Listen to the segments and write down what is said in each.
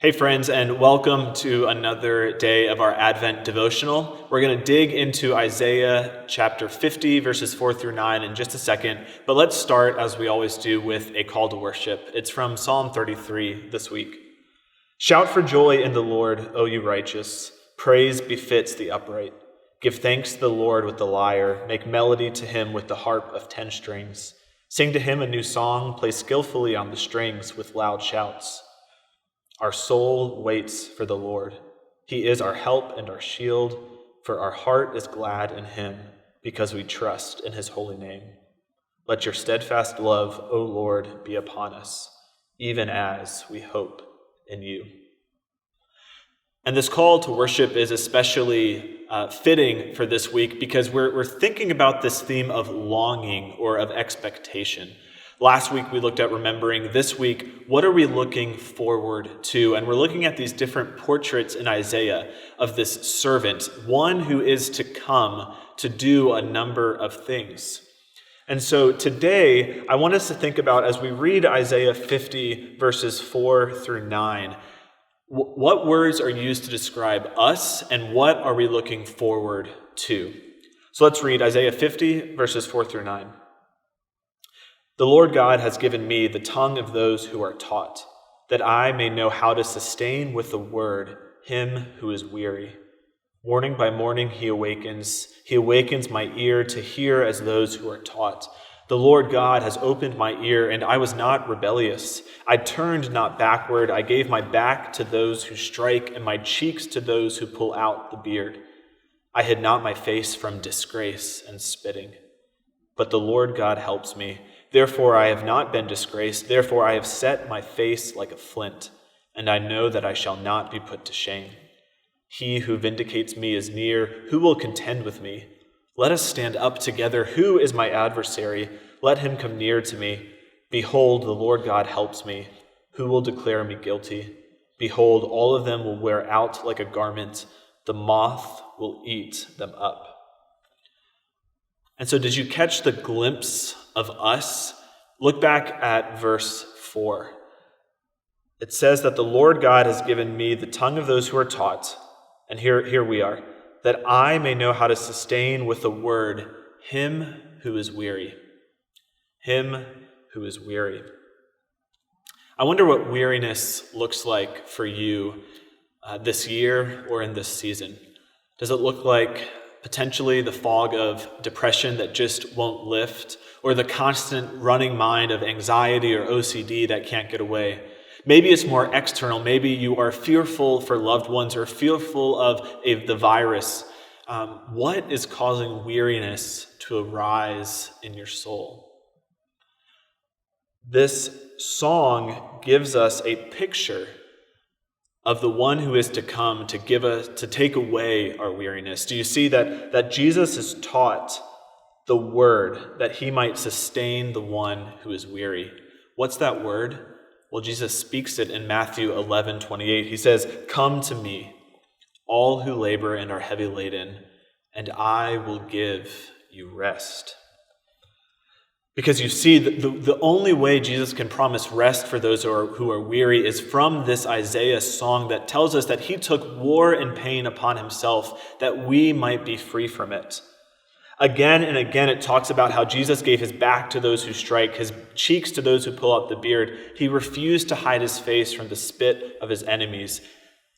Hey friends, and welcome to another day of our Advent Devotional. We're going to dig into Isaiah chapter 50, verses 4 through 9 in just a second, but let's start, as we always do, with a call to worship. It's from Psalm 33 this week. Shout for joy in the Lord, O you righteous. Praise befits the upright. Give thanks to the Lord with the lyre. Make melody to him with the harp of 10 strings. Sing to him a new song. Play skillfully on the strings with loud shouts. Our soul waits for the Lord. He is our help and our shield, for our heart is glad in him, because we trust in his holy name. Let your steadfast love, O Lord, be upon us, even as we hope in you. And this call to worship is especially fitting for this week because we're thinking about this theme of longing or of expectation. Last week we looked at remembering. This week, what are we looking forward to? And we're looking at these different portraits in Isaiah of this servant, one who is to come to do a number of things. And so today, I want us to think about, as we read Isaiah 50, verses 4 through 9, what words are used to describe us and what are we looking forward to? So let's read Isaiah 50, verses 4 through 9. The Lord God has given me the tongue of those who are taught, that I may know how to sustain with the word him who is weary. Morning by morning he awakens my ear to hear as those who are taught. The Lord God has opened my ear, and I was not rebellious. I turned not backward. I gave my back to those who strike, and my cheeks to those who pull out the beard. I hid not my face from disgrace and spitting. But the Lord God helps me. Therefore I have not been disgraced. Therefore I have set my face like a flint, and I know that I shall not be put to shame. He who vindicates me is near. Who will contend with me? Let us stand up together. Who is my adversary? Let him come near to me. Behold, the Lord God helps me. Who will declare me guilty? Behold, all of them will wear out like a garment. The moth will eat them up. And so did you catch the glimpse of us? Look back at verse 4. It says that the Lord God has given me the tongue of those who are taught, and here we are, that I may know how to sustain with the word him who is weary. Him who is weary. I wonder what weariness looks like for you this year or in this season. Does it look like potentially the fog of depression that just won't lift, or the constant running mind of anxiety or OCD that can't get away? Maybe it's more external. Maybe you are fearful for loved ones or fearful of the virus. What is causing weariness to arise in your soul? This song gives us a picture of the one who is to come to take away our weariness. Do you see that Jesus is taught the word that he might sustain the one who is weary? What's that word? Well, Jesus speaks it in Matthew 11:28. He says, "Come to me, all who labor and are heavy laden, and I will give you rest." Because you see, the only way Jesus can promise rest for those who are weary is from this Isaiah song that tells us that he took war and pain upon himself that we might be free from it. Again and again, it talks about how Jesus gave his back to those who strike, his cheeks to those who pull out the beard. He refused to hide his face from the spit of his enemies.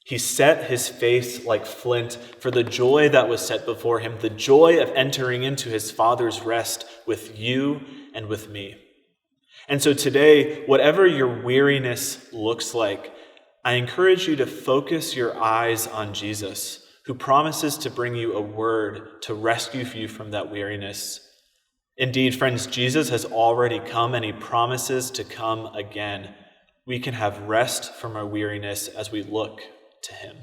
He set his face like flint for the joy that was set before him, the joy of entering into his Father's rest with you and with me. And so today, whatever your weariness looks like, I encourage you to focus your eyes on Jesus, who promises to bring you a word to rescue you from that weariness. Indeed, friends, Jesus has already come and he promises to come again. We can have rest from our weariness as we look to him.